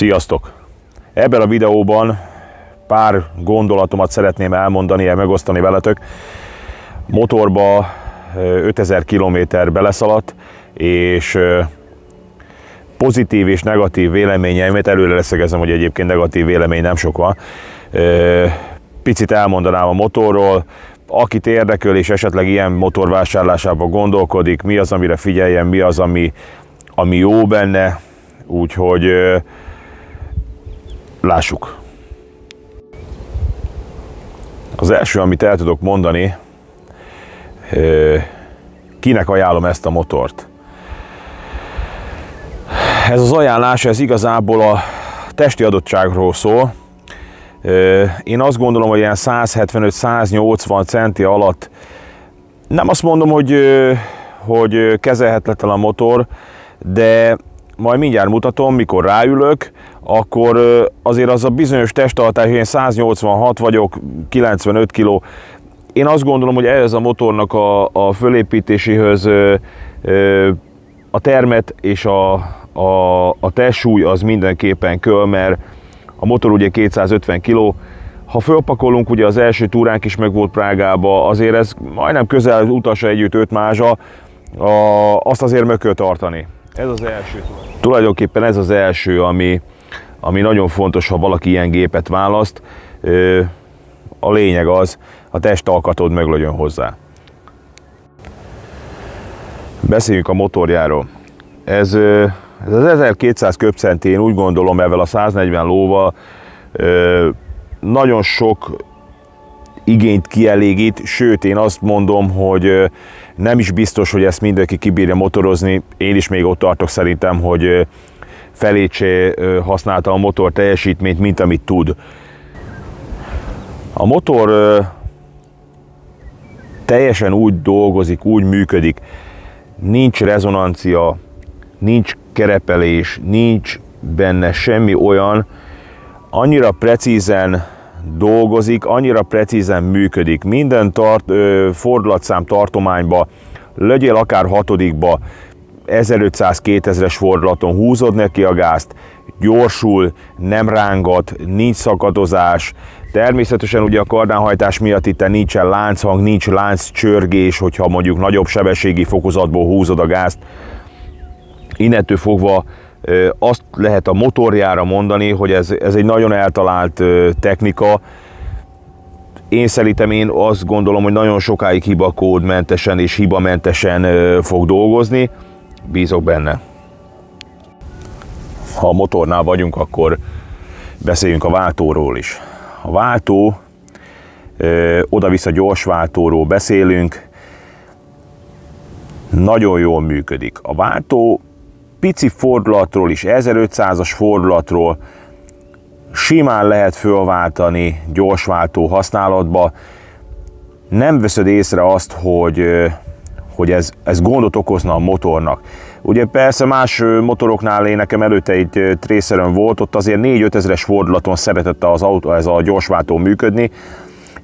Sziasztok! Ebben a videóban pár gondolatomat szeretném elmondani, megosztani veletek. Motorba 5000 km beleszaladt, és pozitív és negatív véleményeimet, előre leszögezem, hogy egyébként negatív vélemény nem sok van. Picit elmondanám a motorról, akit érdekel és esetleg ilyen motorvásárlásában gondolkodik, mi az, amire figyeljen, mi az, ami jó benne, úgyhogy lássuk. Az első, amit el tudok mondani, kinek ajánlom ezt a motort. Ez az ajánlás, ez igazából a testi adottságról szól. Én azt gondolom, hogy ilyen 175-180 centi alatt, nem azt mondom, hogy kezelhetetlen a motor, de majd mindjárt mutatom, mikor ráülök, akkor azért az a bizonyos testtartás, én 186 vagyok, 95 kg. Én azt gondolom, hogy ez a motornak a fölépítéséhez a termet és a testsúly az mindenképpen kell, mert a motor ugye 250 kg. Ha fölpakolunk, ugye az első túránk is meg volt Prágába, azért ez majdnem közel utasa együtt 5 mázsa, azt azért meg kell tartani. Ez az első. Tulajdonképpen ez az első, ami nagyon fontos, ha valaki ilyen gépet választ. A lényeg az, a testalkatod meg legyen hozzá. Beszéljünk a motorjáról. Ez az 1200 köbcenti, én úgy gondolom, ezzel a 140 lóval nagyon sok igényt kielégít, sőt én azt mondom, hogy nem is biztos, hogy ezt mindenki kibírja motorozni. Én is még ott tartok szerintem, hogy felét se használta a motor teljesítményt, mint amit tud. A motor teljesen úgy dolgozik, úgy működik, nincs rezonancia, nincs kerepelés, nincs benne semmi olyan, annyira precízen dolgozik, annyira precízen működik. Minden fordulatszám tartományba, legyél akár hatodikba, 1500-2000-es fordulaton húzod neki a gázt, gyorsul, nem rángat, nincs szakadozás. Természetesen ugye a kardánhajtás miatt itt nincsen lánchang, nincs lánccsörgés, hogyha mondjuk nagyobb sebességi fokozatból húzod a gázt. Innentől fogva azt lehet a motorjára mondani, hogy ez egy nagyon eltalált technika. Én szerintem, én azt gondolom, hogy nagyon sokáig hibakódmentesen és hibamentesen fog dolgozni. Bízok benne. Ha a motornál vagyunk, akkor beszéljünk a váltóról is. A váltó, oda-vissza gyors váltóról beszélünk, nagyon jól működik. A váltó pici fordulatról is, 1500-as fordulatról simán lehet fölváltani gyorsváltó használatba. Nem veszed észre azt, hogy ez gondot okozna a motornak. Ugye persze más motoroknál, nekem előtte egy Tracerön volt, ott azért 4-5 ezeres fordulaton szeretett az autó, ez a gyorsváltó működni.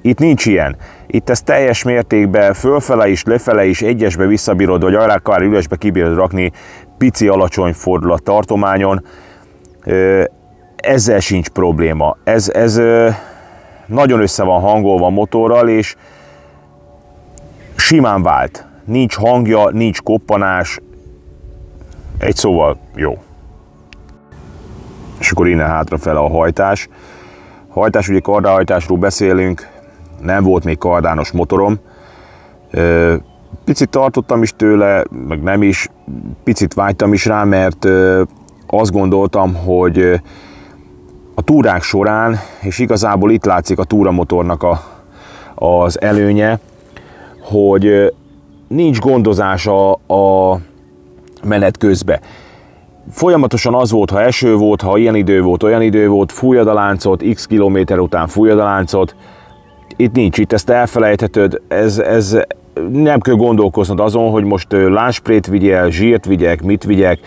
Itt nincs ilyen. Itt ez teljes mértékben fölfele is, lefele is, egyesbe visszabírod, vagy akár ülésbe kibírod rakni pici, alacsony fordulat tartományon. Ezzel sincs probléma. Ez nagyon össze van hangolva a motorral, és simán vált. Nincs hangja, nincs koppanás, egy szóval jó. És akkor innen hátrafele a hajtás. Hajtás, ugye kardánhajtásról beszélünk, nem volt még kardános motorom. Picit tartottam is tőle, meg nem is, picit vágytam is rá, mert azt gondoltam, hogy a túrák során, és igazából itt látszik a túramotornak az előnye, hogy nincs gondozása a menet közben. Folyamatosan az volt, ha eső volt, ha ilyen idő volt, olyan idő volt, fújjad a láncot, x kilométer után fújjad a láncot. Itt nincs, itt ezt elfelejtheted, ez nem kell gondolkoznod azon, hogy most láncsprét vigyel, zsírt vigyek, mit vigyek,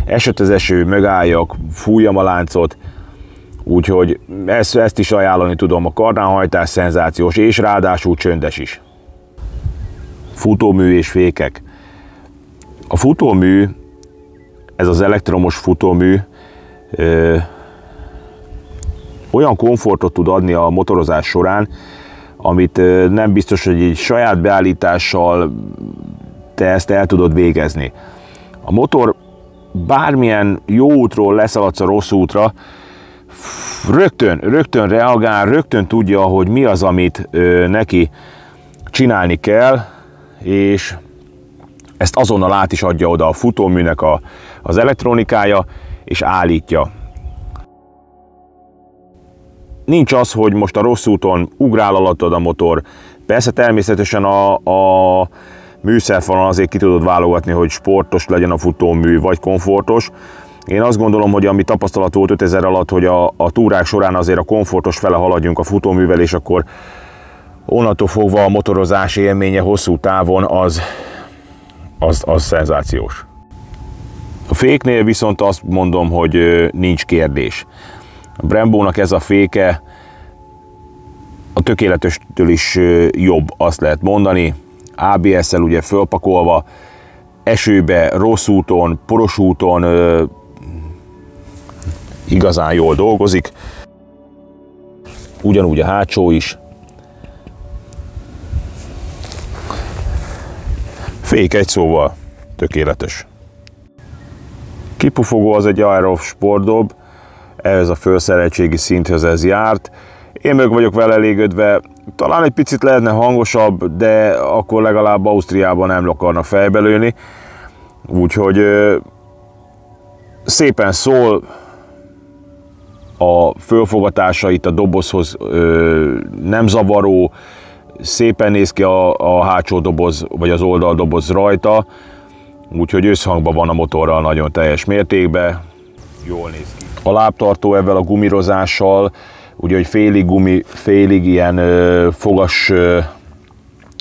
esett az eső, megálljak, fújjam a láncot. Úgyhogy ezt is ajánlani tudom, a kardánhajtás szenzációs, és ráadásul csöndes is. Futómű és fékek. A futómű, ez az elektromos futómű, olyan komfortot tud adni a motorozás során, amit nem biztos, hogy egy saját beállítással te ezt el tudod végezni. A motor bármilyen jó útról leszaladsz a rossz útra, rögtön reagál, rögtön tudja, hogy mi az, amit neki csinálni kell, és ezt azonnal át is adja oda a futóműnek az elektronikája, és állítja. Nincs az, hogy most a rossz úton ugrál alattad a motor. Persze természetesen a műszerfalon azért ki tudod válogatni, hogy sportos legyen a futómű, vagy komfortos. Én azt gondolom, hogy ami tapasztalat volt 5000 alatt, hogy a túrák során azért a komfortos fele haladjunk a futóművel, és akkor onnantól fogva a motorozás élménye hosszú távon az szenzációs. A féknél viszont azt mondom, hogy nincs kérdés. A Brembónak ez a féke a tökéletestől is jobb, azt lehet mondani. ABS-szel ugye fölpakolva, esőbe, rossz úton, poros úton igazán jól dolgozik. Ugyanúgy a hátsó is. Fék egy szóval tökéletes. Kipufogó az egy Aerof sportdob, ehhez a fölszereltségi szinthez ez járt. Én meg vagyok vele elégedve, talán egy picit lehetne hangosabb, de akkor legalább Ausztriában nem akarna fejbe lőni. Úgyhogy szépen szól, a fölfogatása itt a dobozhoz nem zavaró, szépen néz ki a hátsó doboz, vagy az oldaldoboz rajta, úgyhogy összhangban van a motorral nagyon teljes mértékben, jól néz ki. A lábtartó ezzel a gumirozással, ugye, hogy félig gumi, félig ilyen fogas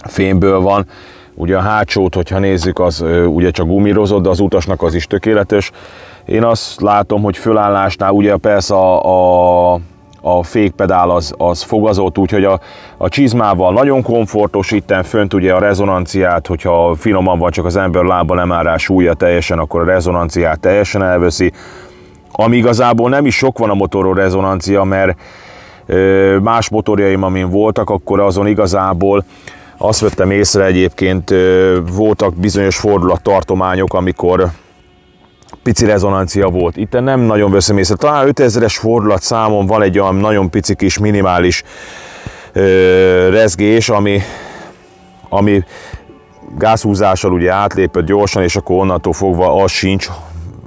fémből van. Ugye a hátsót, hogyha nézzük, az ugye csak gumirozott, de az utasnak az is tökéletes. Én azt látom, hogy fölállásnál ugye persze a fékpedál az fogazott, úgyhogy a csizmával nagyon komfortos, itten fönt ugye a rezonanciát, hogyha finoman van, csak az ember lába nem áll rá súlya teljesen, akkor a rezonanciát teljesen elveszi. Ami igazából nem is sok van a motoron rezonancia, mert más motorjaim, amin voltak, akkor azon igazából azt vettem észre egyébként, voltak bizonyos fordulattartományok, amikor pici rezonancia volt. Itt nem nagyon veszem észre. Talán 5000-es fordulat számon van egy olyan nagyon pici kis minimális rezgés, ami gázhúzással ugye átlépett gyorsan, és akkor onnantól fogva az sincs.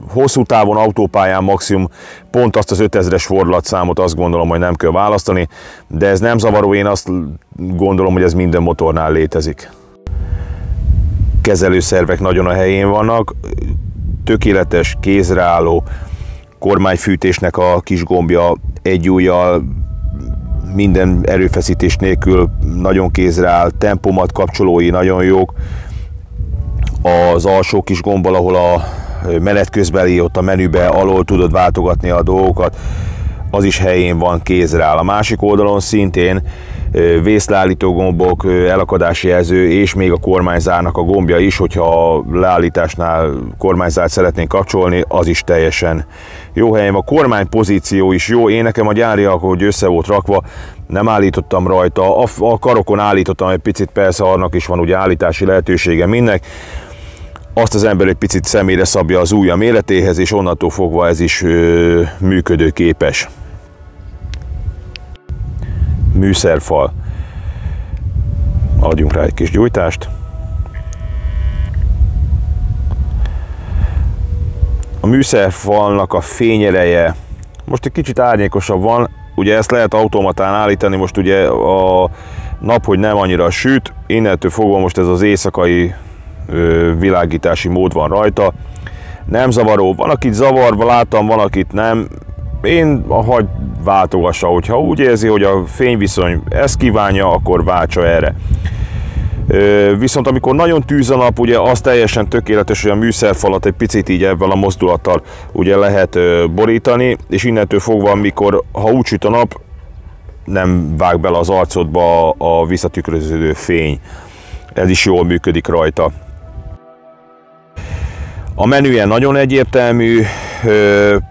Hosszú távon autópályán maximum pont azt az 5000-es fordulatszámot azt gondolom, hogy nem kell választani, de ez nem zavaró, én azt gondolom, hogy ez minden motornál létezik. Kezelőszervek nagyon a helyén vannak, tökéletes kézreálló kormányfűtésnek a kis gombja egy ujjal, minden erőfeszítés nélkül nagyon kézre áll, tempomat kapcsolói nagyon jók, az alsó kis gombbal, ahol a menet közbeli, ott a menübe alól tudod váltogatni a dolgokat, az is helyén van, kézre áll. A másik oldalon szintén vészleállító gombok, elakadási jelző, és még a kormányzárnak a gombja is, hogyha a leállításnál kormányzárt szeretnénk kapcsolni, az is teljesen jó helyen. A kormány pozíció is jó, én nekem a gyári, ahogy össze volt rakva, nem állítottam rajta, a karokon állítottam egy picit, persze annak is van ugye állítási lehetősége mindnek, azt az ember egy picit személyre szabja az ujja méretéhez, és onnantól fogva ez is működőképes. Műszerfal. Adjunk rá egy kis gyújtást. A műszerfalnak a fényereje most egy kicsit árnyékosabb van, ugye ezt lehet automatán állítani, most ugye a nap, hogy nem annyira süt, innentől fogva most ez az éjszakai világítási mód van rajta. Nem zavaró, van akit zavarva, láttam, van akit nem. Én hagy váltogassa, hogyha úgy érzi, hogy a fényviszony ezt kívánja, akkor váltsa erre. Viszont amikor nagyon tűz a nap, ugye az teljesen tökéletes, hogy a műszerfalat egy picit így ebben a mozdulattal ugye lehet borítani, és innentől fogva, amikor, ha úgy süt a nap, nem vág bele az arcodba a visszatükröződő fény. Ez is jól működik rajta. A menüje nagyon egyértelmű,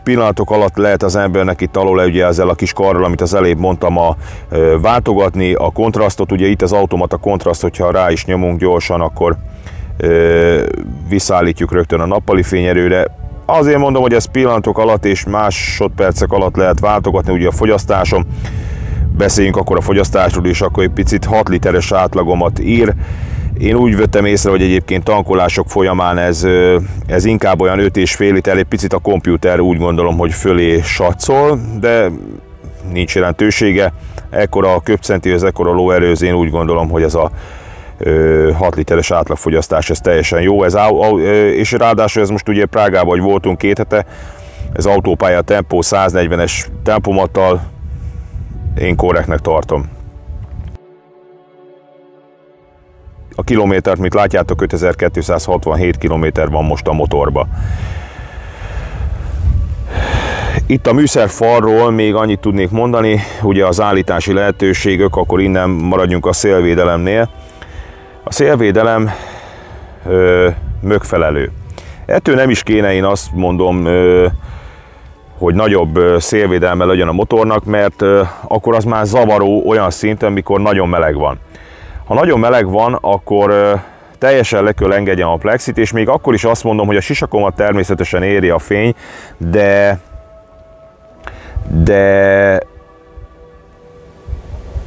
pillanatok alatt lehet az embernek itt alól ugye ezzel a kis karral, amit az előbb mondtam, váltogatni a kontrasztot. Ugye itt az automata kontraszt, hogyha rá is nyomunk gyorsan, akkor visszaállítjuk rögtön a nappali fényerőre. Azért mondom, hogy ez pillanatok alatt és másodpercek alatt lehet váltogatni. Ugye a fogyasztásom, beszéljünk akkor a fogyasztásról is, akkor egy picit 6 literes átlagomat ír. Én úgy vettem észre, hogy egyébként tankolások folyamán ez inkább olyan 5,5 liter, egy picit a kompjúter úgy gondolom, hogy fölé satszol, de nincs jelentősége. Ekkora a köbcentihez, ekkora a lóerőz, én úgy gondolom, hogy ez a 6 literes átlagfogyasztás, ez teljesen jó. És ráadásul ez most ugye Prágában, hogy voltunk 2 hete, ez autópálya tempó 140-es tempomattal, én korrektnek tartom. A kilométert, mint látjátok, 5267 kilométer van most a motorba. Itt a műszerfalról még annyit tudnék mondani, ugye az állítási lehetőségek, akkor innen maradjunk a szélvédelemnél. A szélvédelem megfelelő. Ettől nem is kéne, én azt mondom, hogy nagyobb szélvédelme legyen a motornak, mert akkor az már zavaró olyan szinten, mikor nagyon meleg van. Ha nagyon meleg van, akkor teljesen le kell engedjem a plexit, és még akkor is azt mondom, hogy a sisakomat természetesen éri a fény, de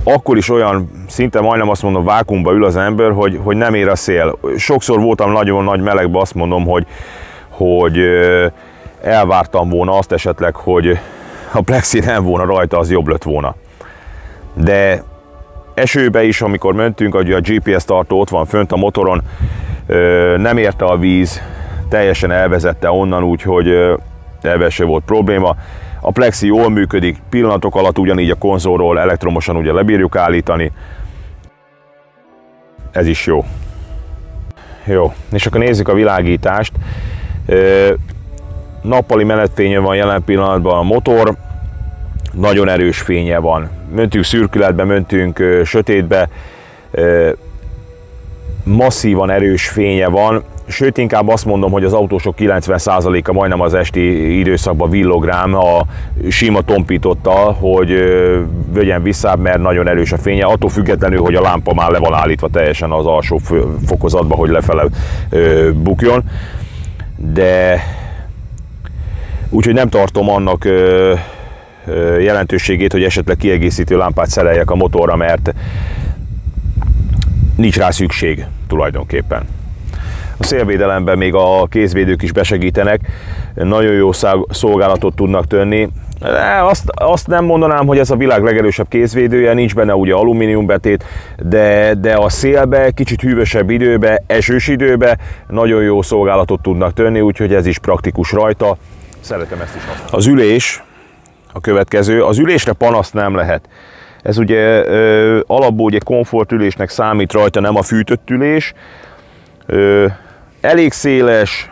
akkor is olyan szinte majdnem azt mondom vákuumba ül az ember, hogy nem ér a szél. Sokszor voltam nagyon nagy melegben, azt mondom, hogy elvártam volna azt esetleg, hogy a plexi nem volna rajta, az jobb lett volna. De esőbe is, amikor mentünk, a GPS tartó ott van fönt a motoron, nem érte a víz, teljesen elvezette onnan, úgyhogy ebben se volt probléma. A plexi jól működik, pillanatok alatt ugyanígy a konzolról elektromosan ugye lebírjuk állítani. Ez is jó. Jó, és akkor nézzük a világítást. Nappali menetfényen van jelen pillanatban a motor, nagyon erős fénye van. Mentünk szürkületbe, mentünk sötétbe, masszívan erős fénye van, sőt inkább azt mondom, hogy az autósok 90%-a majdnem az esti időszakban villog rám a sima tompítottal, hogy vegyen vissza, mert nagyon erős a fénye, attól függetlenül, hogy a lámpa már le van állítva teljesen az alsó fokozatba, hogy lefele bukjon. De úgyhogy nem tartom annak jelentőségét, hogy esetleg kiegészítő lámpát szereljek a motorra, mert nincs rá szükség tulajdonképpen. A szélvédelemben még a kézvédők is besegítenek, nagyon jó szolgálatot tudnak tenni. Azt nem mondanám, hogy ez a világ legerősebb kézvédője, nincs benne ugye alumíniumbetét, de a szélbe, kicsit hűvösebb időbe, esős időbe nagyon jó szolgálatot tudnak tenni, úgyhogy ez is praktikus rajta. Szeretem ezt is használni. Az ülés a következő. Az ülésre panaszt nem lehet. Ez ugye alapból ugye komfortülésnek számít rajta, nem a fűtött ülés. Elég széles,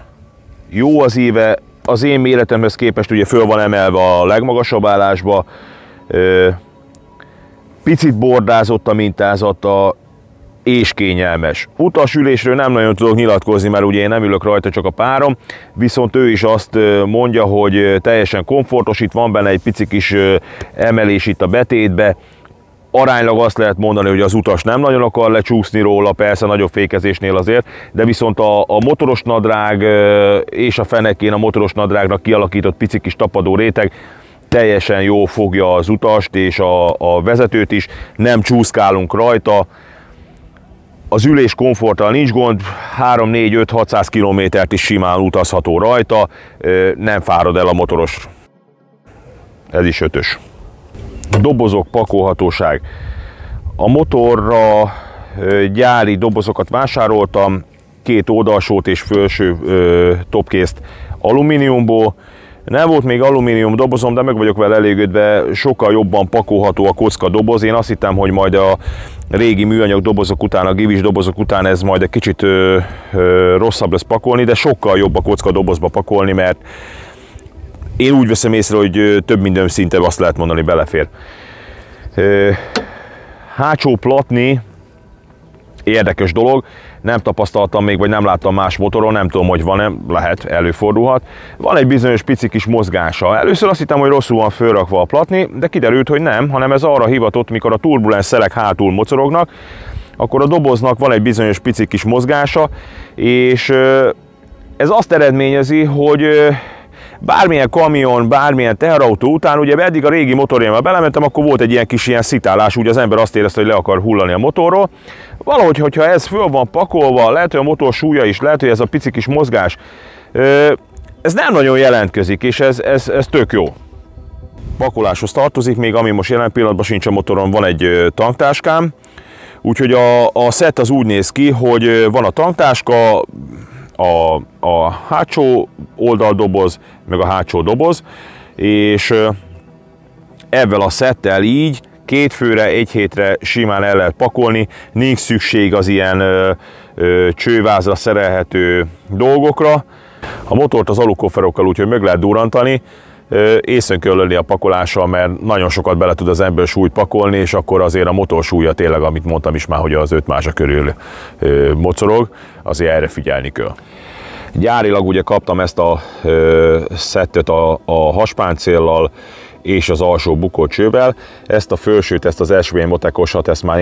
jó az íve, az én méretemhez képest ugye föl van emelve a legmagasabb állásba. Picit bordázott a mintázata, és kényelmes. Utasülésről nem nagyon tudok nyilatkozni, mert ugye én nem ülök rajta, csak a párom, viszont ő is azt mondja, hogy teljesen komfortos, itt van benne egy pici kis emelés itt a betétbe. Aránylag azt lehet mondani, hogy az utas nem nagyon akar lecsúszni róla, persze nagyobb fékezésnél azért, de viszont a motoros nadrág és a fenekén a motoros nadrágnak kialakított pici kis tapadó réteg teljesen jó fogja az utast és a vezetőt is, nem csúszkálunk rajta. Az ülés komforttal nincs gond, 3-4-5-600 kilométert is simán utazható rajta, nem fárad el a motoros. Ez is 5-ös. Dobozok, pakolhatóság. A motorra gyári dobozokat vásároltam, 2 oldalsót és felső topkészt alumíniumból. Nem volt még alumínium dobozom, de meg vagyok vele elégedve, sokkal jobban pakolható a kocka doboz. Én azt hittem, hogy majd a régi műanyag dobozok után, a givis dobozok után ez majd egy kicsit rosszabb lesz pakolni, de sokkal jobb a kocka dobozba pakolni, mert én úgy veszem észre, hogy több minden szinte azt lehet mondani belefér. Hátsó platni, érdekes dolog, nem tapasztaltam még, vagy nem láttam más motoron, nem tudom, hogy van-e, lehet, előfordulhat. Van egy bizonyos pici kis mozgása. Először azt hittem, hogy rosszul van fölrakva a platni, de kiderült, hogy nem, hanem ez arra hivatott, mikor a turbulens szelek hátul mocorognak, akkor a doboznak van egy bizonyos pici kis mozgása, és ez azt eredményezi, hogy bármilyen kamion, bármilyen teherautó után, ugye eddig a régi motorjával belementem, akkor volt egy ilyen kis szitálás, úgy az ember azt érezte, hogy le akar hullani a motorról. Valahogy, hogyha ez föl van pakolva, lehet, hogy a motor súlya is, lehet, hogy ez a pici kis mozgás, ez nem nagyon jelentkezik, és ez tök jó. Pakoláshoz tartozik, még ami most jelen pillanatban sincs a motoron, van egy tanktáskám, úgyhogy a set az úgy néz ki, hogy van a tanktáska, a hátsó oldaldoboz, meg a hátsó doboz, és ezzel a szettel így 2 főre, 1 hétre simán el lehet pakolni, nincs szükség az ilyen csővázra szerelhető dolgokra. A motort az alukofferokkal úgyhogy meg lehet durrantani, észön kell lölni a pakolással, mert nagyon sokat bele tud az ember súlyt pakolni, és akkor azért a motor súlya tényleg, amit mondtam is már, hogy az 5 mázsa körül mocorog, azért erre figyelni kell. Gyárilag ugye kaptam ezt a szettet a haspáncéllal és az alsó bukócsővel. Ezt a felsőt, ezt az SV Motekosat, ezt már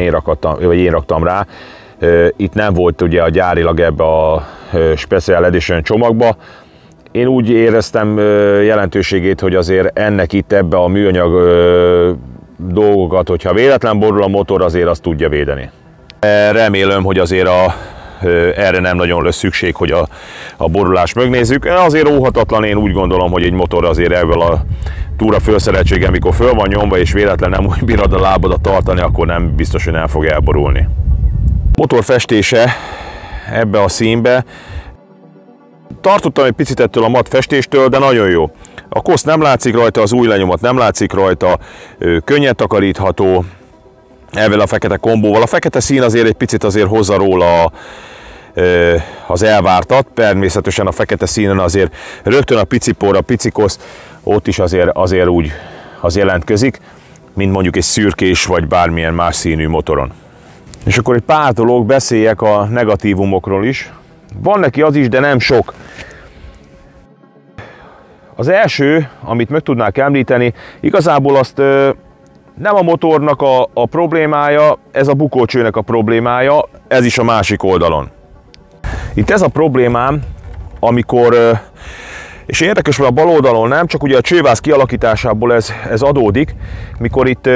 én raktam rá. Itt nem volt ugye a gyárilag ebbe a Special Edition csomagba. Én úgy éreztem jelentőségét, hogy azért ennek itt ebbe a műanyag dolgokat, hogyha véletlen borul a motor, azért azt tudja védeni. Remélem, hogy azért erre nem nagyon lesz szükség, hogy a borulást megnézzük. Azért óhatatlan, én úgy gondolom, hogy egy motor azért ebből a túra fölszereltséggel, mikor föl van nyomva és véletlen nem úgy bírod a lábadat tartani, akkor nem biztos, hogy nem fog elborulni. Motor festése ebbe a színbe. Tartottam egy picit ettől a mat festéstől, de nagyon jó. A kosz nem látszik rajta, az új lenyomat nem látszik rajta, könnyed takarítható, ezzel a fekete kombóval. A fekete szín azért egy picit azért hozza róla az elvártat, természetesen a fekete színen azért rögtön a pici por, a pici kosz, ott is azért úgy az jelentkezik, mint mondjuk egy szürkés vagy bármilyen más színű motoron. És akkor egy pár dolog, beszéljek a negatívumokról is. Van neki az is, de nem sok. Az első, amit meg tudnák említeni, igazából azt nem a motornak a problémája, ez a bukócsőnek a problémája, ez is a másik oldalon. Itt ez a problémám, amikor, és érdekes, hogy a bal oldalon nem, csak ugye a csőváz kialakításából ez adódik, mikor itt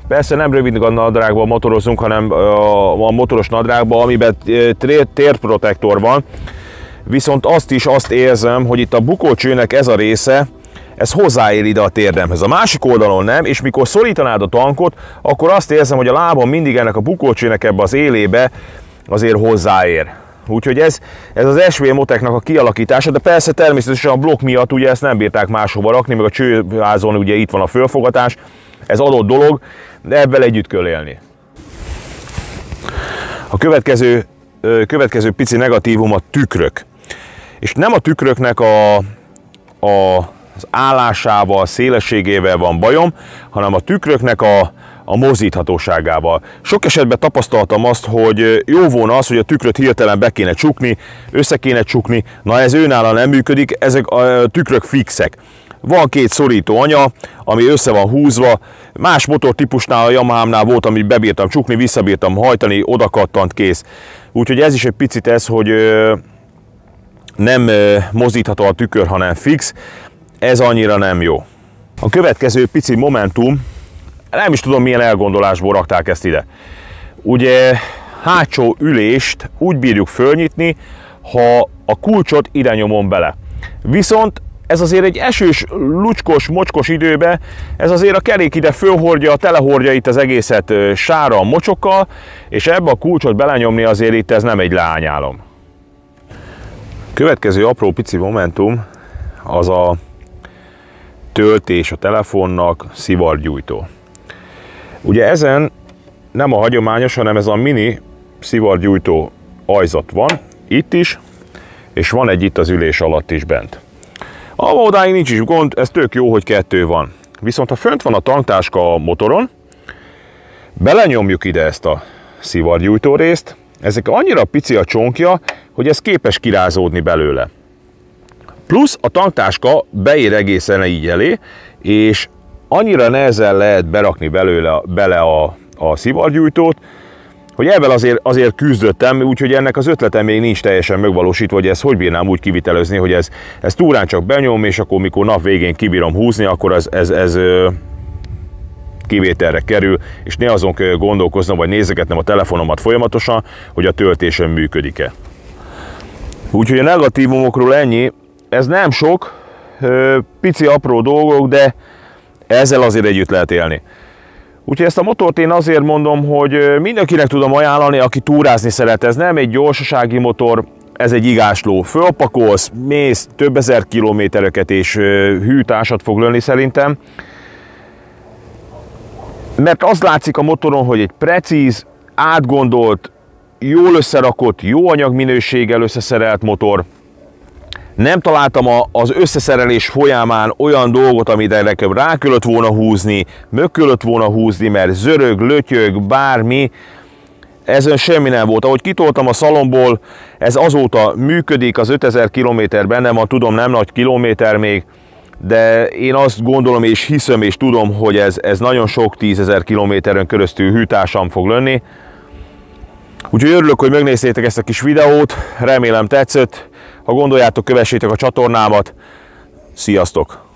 persze nem rövid nadrágban motorozunk, hanem a motoros nadrágban, amiben térprotektor van, viszont azt érzem, hogy itt a bukócsőnek ez a része, ez hozzáér ide a térdemhez. A másik oldalon nem, és mikor szorítanád a tankot, akkor azt érzem, hogy a lábam mindig ennek a bukócsőnek ebbe az élébe azért hozzáér. Úgyhogy ez az SV Moteknak a kialakítása, de persze természetesen a blokk miatt ugye ezt nem bírták máshova rakni, meg a csővázon ugye itt van a fölfogatás, ez adott dolog, de ebben együtt kell élni. A következő pici negatívum a tükrök. És nem a tükröknek az állásával, szélességével van bajom, hanem a tükröknek a mozdíthatóságával. Sok esetben tapasztaltam azt, hogy jó volna az, hogy a tükröt hirtelen be kéne csukni, össze kéne csukni, na ez őnála nem működik, ezek a tükrök fixek. Van 2 szorító anya, ami össze van húzva, más motortípusnál, a Yamahámnál volt, amit bebírtam csukni, visszabírtam hajtani, oda kattant, kész. Úgyhogy ez is egy picit ez, hogy nem mozdítható a tükör, hanem fix, ez annyira nem jó. A következő pici momentum, nem is tudom milyen elgondolásból rakták ezt ide. Ugye hátsó ülést úgy bírjuk fölnyitni, ha a kulcsot ide nyomom bele. Viszont ez azért egy esős, lucskos, mocskos időben, ez azért a kerék ide fölhordja, telehordja itt az egészet sára, mocsokkal, és ebbe a kulcsot belenyomni azért itt ez nem egy leányálom. Következő apró pici momentum az a töltés a telefonnak, szivargyújtó. Ugye ezen nem a hagyományos, hanem ez a mini szivargyújtó ajzat van, itt is, és van egy itt az ülés alatt is bent. Odáig nincs is gond, ez tök jó, hogy 2 van. Viszont ha fönt van a tanktáska a motoron, belenyomjuk ide ezt a szivargyújtó részt, ezek annyira pici a csonkja, hogy ez képes kirázódni belőle. Plusz a tanktáska beér egészen így elé, és annyira nehezen lehet berakni bele a szivargyújtót, hogy ebben azért küzdöttem, úgyhogy ennek az ötlete még nincs teljesen megvalósítva, hogy ezt hogy bírnám úgy kivitelezni, hogy ez túrán csak benyom, és akkor mikor nap végén kibírom húzni, akkor ez kivételre kerül, és ne azon kell gondolkoznom, vagy nézegetnem a telefonomat folyamatosan, hogy a töltésen működik-e. Úgyhogy a negatívumokról ennyi, ez nem sok, pici apró dolgok, de ezzel azért együtt lehet élni. Úgyhogy ezt a motort én azért mondom, hogy mindenkinek tudom ajánlani, aki túrázni szeret. Ez nem egy gyorsasági motor, ez egy igásló. Fölpakolsz, mész több ezer kilométereket, és hű társat fog lőni szerintem. Mert az látszik a motoron, hogy egy precíz, átgondolt, jól összerakott, jó anyagminőséggel összeszerelt motor. Nem találtam az összeszerelés folyamán olyan dolgot, amit nekem rá kellett volna húzni, meg kellett volna húzni, mert zörög, lötyög, bármi. Ezen semmi nem volt. Ahogy kitoltam a szalomból, ez azóta működik, az 5000 km bennem van, tudom, nem nagy kilométer még, de én azt gondolom és hiszem és tudom, hogy ez nagyon sok 10 000 kilométeren keresztül hűtársam fog lenni. Úgyhogy örülök, hogy megnéztétek ezt a kis videót, remélem tetszett. Ha gondoljátok, kövessétek a csatornámat. Sziasztok!